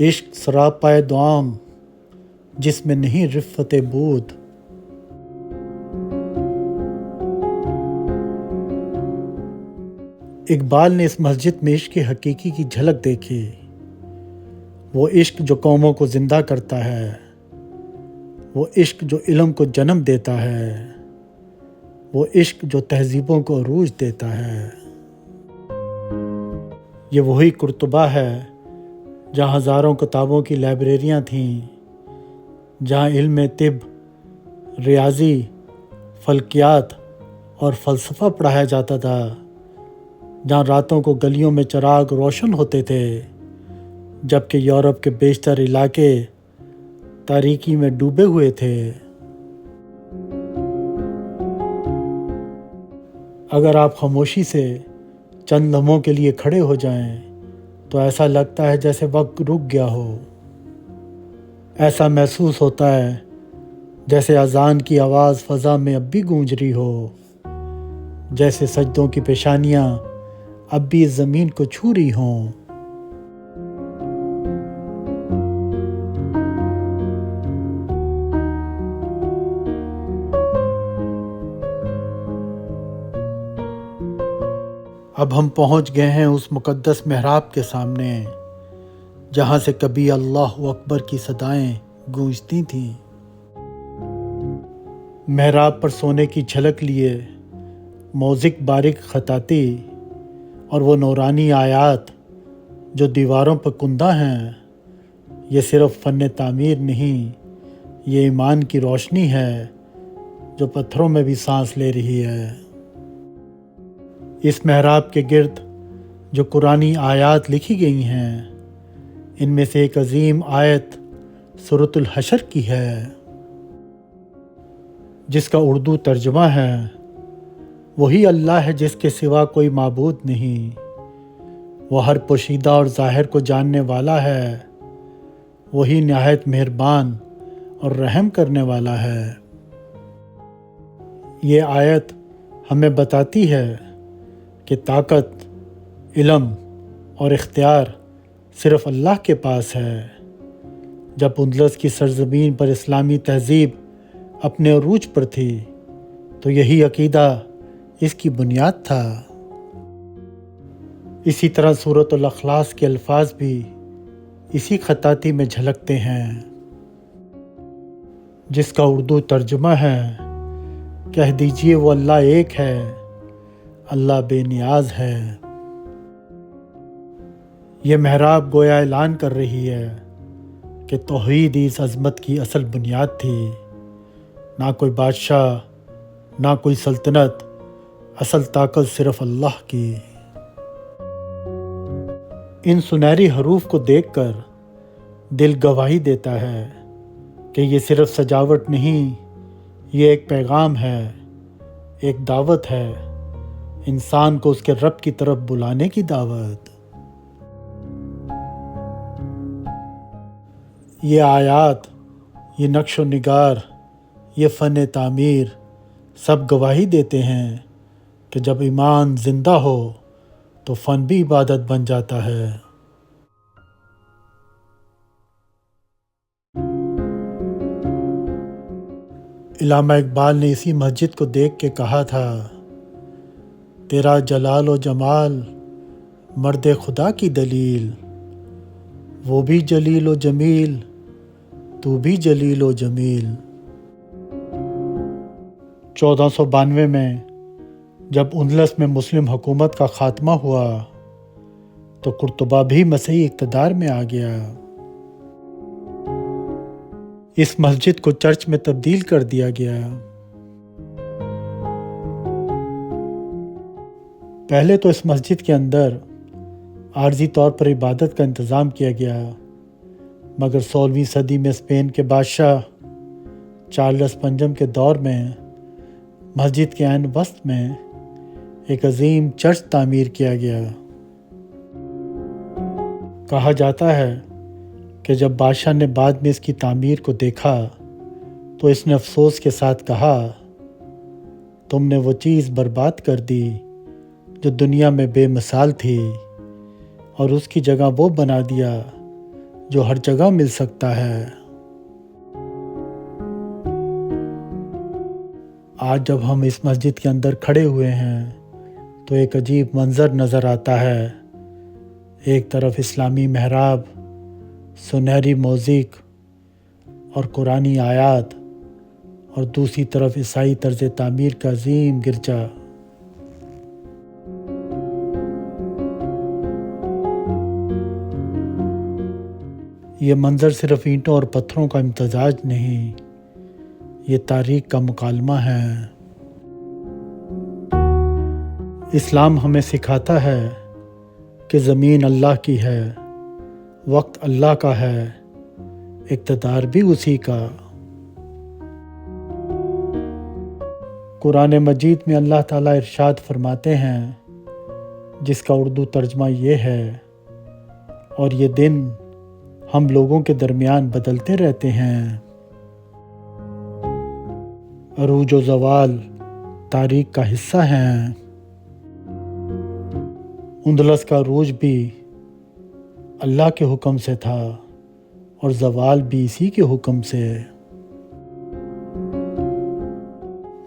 عشق سراپائے دوام جس میں نہیں رفت بود۔ اقبال نے اس مسجد میں عشق حقیقی کی جھلک دیکھی، وہ عشق جو قوموں کو زندہ کرتا ہے، وہ عشق جو علم کو جنم دیتا ہے، وہ عشق جو تہذیبوں کو عروج دیتا ہے۔ یہ وہی قرطبہ ہے جہاں ہزاروں کتابوں کی لائبریریاں تھیں، جہاں علم طب، ریاضی، فلکیات اور فلسفہ پڑھایا جاتا تھا، جہاں راتوں کو گلیوں میں چراغ روشن ہوتے تھے، جبکہ یورپ کے بیشتر علاقے تاریکی میں ڈوبے ہوئے تھے۔ اگر آپ خاموشی سے چند لمحوں کے لیے کھڑے ہو جائیں تو ایسا لگتا ہے جیسے وقت رک گیا ہو۔ ایسا محسوس ہوتا ہے جیسے اذان کی آواز فضا میں اب بھی گونج رہی ہو، جیسے سجدوں کی پیشانیاں اب بھی اس زمین کو چھو رہی ہوں۔ اب ہم پہنچ گئے ہیں اس مقدس محراب کے سامنے جہاں سے کبھی اللہ اکبر کی صدائیں گونجتی تھیں۔ محراب پر سونے کی جھلک لیے موزک باریک خطاطی اور وہ نورانی آیات جو دیواروں پر کندہ ہیں، یہ صرف فن تعمیر نہیں، یہ ایمان کی روشنی ہے جو پتھروں میں بھی سانس لے رہی ہے۔ اس محراب کے گرد جو قرآنی آیات لکھی گئی ہیں، ان میں سے ایک عظیم آیت سورۃ الحشر کی ہے، جس کا اردو ترجمہ ہے، وہی اللہ ہے جس کے سوا کوئی معبود نہیں، وہ ہر پوشیدہ اور ظاہر کو جاننے والا ہے، وہی نہایت مہربان اور رحم کرنے والا ہے۔ یہ آیت ہمیں بتاتی ہے کہ طاقت، علم اور اختیار صرف اللہ کے پاس ہے۔ جب اندلس کی سرزمین پر اسلامی تہذیب اپنے عروج پر تھی تو یہی عقیدہ اس کی بنیاد تھا۔ اسی طرح سورۃ الاخلاص کے الفاظ بھی اسی خطاطی میں جھلکتے ہیں، جس کا اردو ترجمہ ہے، کہہ دیجئے وہ اللہ ایک ہے، اللہ بے نیاز ہے۔ یہ محراب گویا اعلان کر رہی ہے کہ توحید ہی اس عظمت کی اصل بنیاد تھی، نہ کوئی بادشاہ، نہ کوئی سلطنت، اصل طاقت صرف اللہ کی۔ ان سنہری حروف کو دیکھ کر دل گواہی دیتا ہے کہ یہ صرف سجاوٹ نہیں، یہ ایک پیغام ہے، ایک دعوت ہے، انسان کو اس کے رب کی طرف بلانے کی دعوت۔ یہ آیات، یہ نقش و نگار، یہ فن تعمیر سب گواہی دیتے ہیں کہ جب ایمان زندہ ہو تو فن بھی عبادت بن جاتا ہے۔ علامہ اقبال نے اسی مسجد کو دیکھ کے کہا تھا، تیرا جلال و جمال مرد خدا کی دلیل، وہ بھی جلیل و جمیل، تو بھی جلیل و جمیل۔ 1492 میں جب اندلس میں مسلم حکومت کا خاتمہ ہوا تو قرطبہ بھی مسیحی اقتدار میں آ گیا۔ اس مسجد کو چرچ میں تبدیل کر دیا گیا۔ پہلے تو اس مسجد کے اندر عارضی طور پر عبادت کا انتظام کیا گیا، مگر 16ویں صدی میں اسپین کے بادشاہ چارلس پنجم کے دور میں مسجد کے عین وسط میں ایک عظیم چرچ تعمیر کیا گیا۔ کہا جاتا ہے کہ جب بادشاہ نے بعد میں اس کی تعمیر کو دیکھا تو اس نے افسوس کے ساتھ کہا، تم نے وہ چیز برباد کر دی جو دنیا میں بے مثال تھی، اور اس کی جگہ وہ بنا دیا جو ہر جگہ مل سکتا ہے۔ آج جب ہم اس مسجد کے اندر کھڑے ہوئے ہیں تو ایک عجیب منظر نظر آتا ہے۔ ایک طرف اسلامی محراب، سنہری موزیک اور قرآنی آیات، اور دوسری طرف عیسائی طرز تعمیر کا عظیم گرجا۔ یہ منظر صرف اینٹوں اور پتھروں کا امتزاج نہیں، یہ تاریخ کا مکالمہ ہے۔ اسلام ہمیں سکھاتا ہے کہ زمین اللہ کی ہے، وقت اللہ کا ہے، اقتدار بھی اسی کا۔ قرآن مجید میں اللہ تعالیٰ ارشاد فرماتے ہیں، جس کا اردو ترجمہ یہ ہے، اور یہ دن ہم لوگوں کے درمیان بدلتے رہتے ہیں۔ عروج و زوال تاریخ کا حصہ ہیں۔ اندلس کا عروج بھی اللہ کے حکم سے تھا اور زوال بھی اسی کے حکم سے۔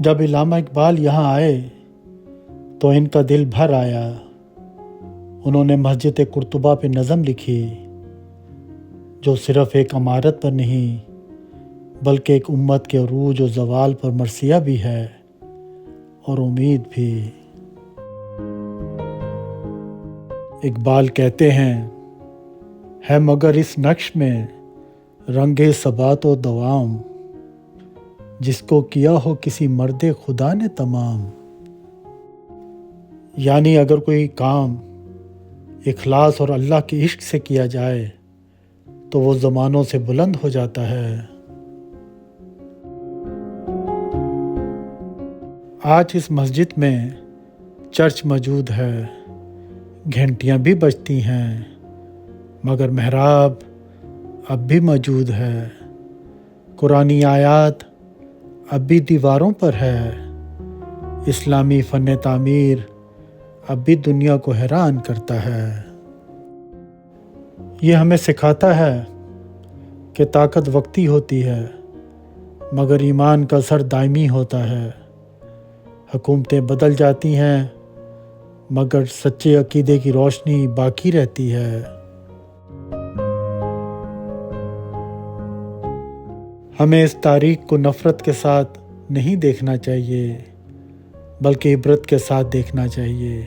جب علامہ اقبال یہاں آئے تو ان کا دل بھر آیا۔ انہوں نے مسجد قرطبہ پہ نظم لکھی، جو صرف ایک عمارت پر نہیں بلکہ ایک امت کے عروج و زوال پر مرثیہ بھی ہے اور امید بھی۔ اقبال کہتے ہیں، ہے مگر اس نقش میں رنگ ثبات و دوام، جس کو کیا ہو کسی مرد خدا نے تمام۔ یعنی اگر کوئی کام اخلاص اور اللہ کے عشق سے کیا جائے تو وہ زمانوں سے بلند ہو جاتا ہے۔ آج اس مسجد میں چرچ موجود ہے، گھنٹیاں بھی بجتی ہیں، مگر محراب اب بھی موجود ہے۔ قرآنی آیات اب بھی دیواروں پر ہے۔ اسلامی فن تعمیر اب بھی دنیا کو حیران کرتا ہے۔ یہ ہمیں سکھاتا ہے کہ طاقت وقتی ہوتی ہے، مگر ایمان کا اثر دائمی ہوتا ہے۔ حکومتیں بدل جاتی ہیں، مگر سچے عقیدے کی روشنی باقی رہتی ہے۔ ہمیں اس تاریخ کو نفرت کے ساتھ نہیں دیکھنا چاہیے، بلکہ عبرت کے ساتھ دیکھنا چاہیے۔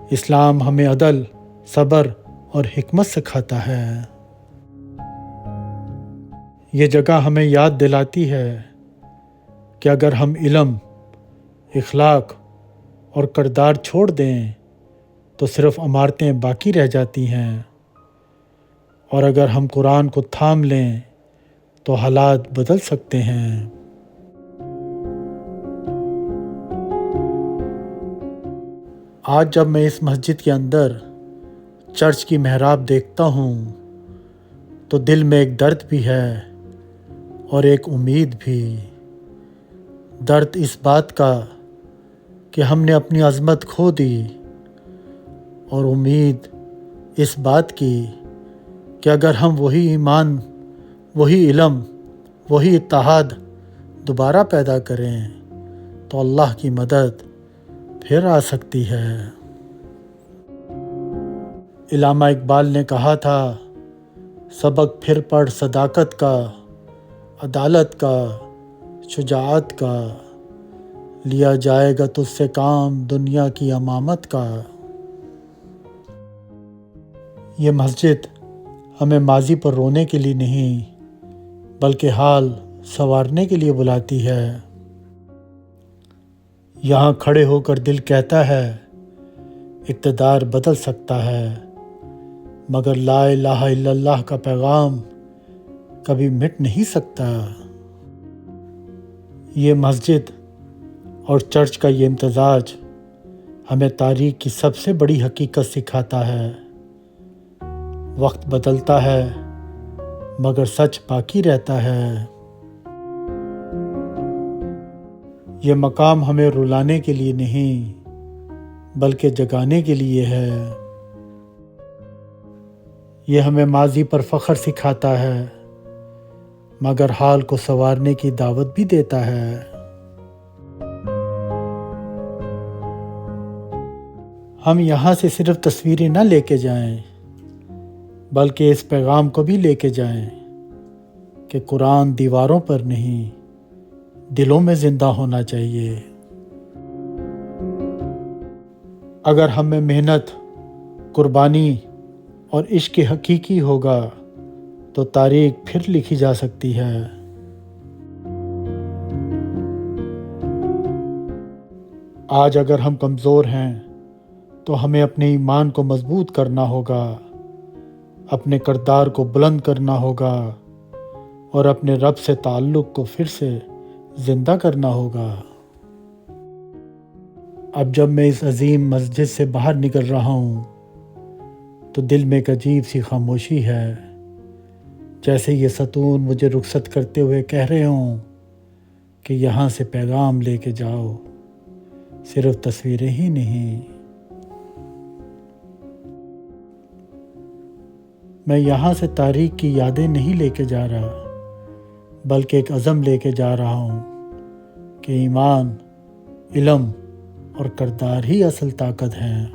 اسلام ہمیں عدل، صبر اور حکمت سکھاتا ہے۔ یہ جگہ ہمیں یاد دلاتی ہے کہ اگر ہم علم، اخلاق اور کردار چھوڑ دیں تو صرف عمارتیں باقی رہ جاتی ہیں، اور اگر ہم قرآن کو تھام لیں تو حالات بدل سکتے ہیں۔ آج جب میں اس مسجد کے اندر چرچ کی محراب دیکھتا ہوں تو دل میں ایک درد بھی ہے اور ایک امید بھی۔ درد اس بات کا کہ ہم نے اپنی عظمت کھو دی، اور امید اس بات کی کہ اگر ہم وہی ایمان، وہی علم، وہی اتحاد دوبارہ پیدا کریں تو اللہ کی مدد پھر آ سکتی ہے۔ علامہ اقبال نے کہا تھا، سبق پھر پڑھ صداقت کا، عدالت کا، شجاعت کا، لیا جائے گا تجھ سے کام دنیا کی امامت کا۔ یہ مسجد ہمیں ماضی پر رونے کے لیے نہیں بلکہ حال سنوارنے کے لیے بلاتی ہے۔ یہاں کھڑے ہو کر دل کہتا ہے، اقتدار بدل سکتا ہے، مگر لا الہ الا اللہ کا پیغام کبھی مٹ نہیں سکتا۔ یہ مسجد اور چرچ کا یہ امتزاج ہمیں تاریخ کی سب سے بڑی حقیقت سکھاتا ہے۔ وقت بدلتا ہے مگر سچ باقی رہتا ہے۔ یہ مقام ہمیں رلانے کے لیے نہیں بلکہ جگانے کے لیے ہے۔ یہ ہمیں ماضی پر فخر سکھاتا ہے مگر حال کو سنوارنے کی دعوت بھی دیتا ہے۔ ہم یہاں سے صرف تصویریں نہ لے کے جائیں بلکہ اس پیغام کو بھی لے کے جائیں کہ قرآن دیواروں پر نہیں دلوں میں زندہ ہونا چاہیے۔ اگر ہم میں محنت، قربانی اور عشق حقیقی ہوگا تو تاریخ پھر لکھی جا سکتی ہے۔ آج اگر ہم کمزور ہیں تو ہمیں اپنے ایمان کو مضبوط کرنا ہوگا، اپنے کردار کو بلند کرنا ہوگا اور اپنے رب سے تعلق کو پھر سے زندہ کرنا ہوگا۔ اب جب میں اس عظیم مسجد سے باہر نکل رہا ہوں تو دل میں ایک عجیب سی خاموشی ہے، جیسے یہ ستون مجھے رخصت کرتے ہوئے کہہ رہے ہوں کہ یہاں سے پیغام لے کے جاؤ، صرف تصویریں ہی نہیں۔ میں یہاں سے تاریخ کی یادیں نہیں لے کے جا رہا بلکہ ایک عزم لے کے جا رہا ہوں کہ ایمان، علم اور کردار ہی اصل طاقت ہے۔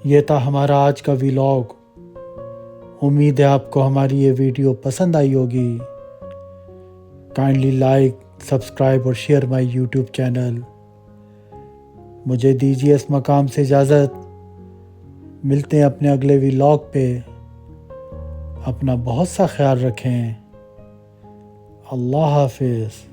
یہ تھا ہمارا آج کا ویلاگ۔ امید ہے آپ کو ہماری یہ ویڈیو پسند آئی ہوگی۔ کائنڈلی لائک، سبسکرائب اور شیئر مائی یوٹیوب چینل۔ مجھے دیجیے اس مقام سے اجازت۔ ملتے ہیں اپنے اگلے ویلاگ پہ۔ اپنا بہت سا خیال رکھیں۔ اللہ حافظ۔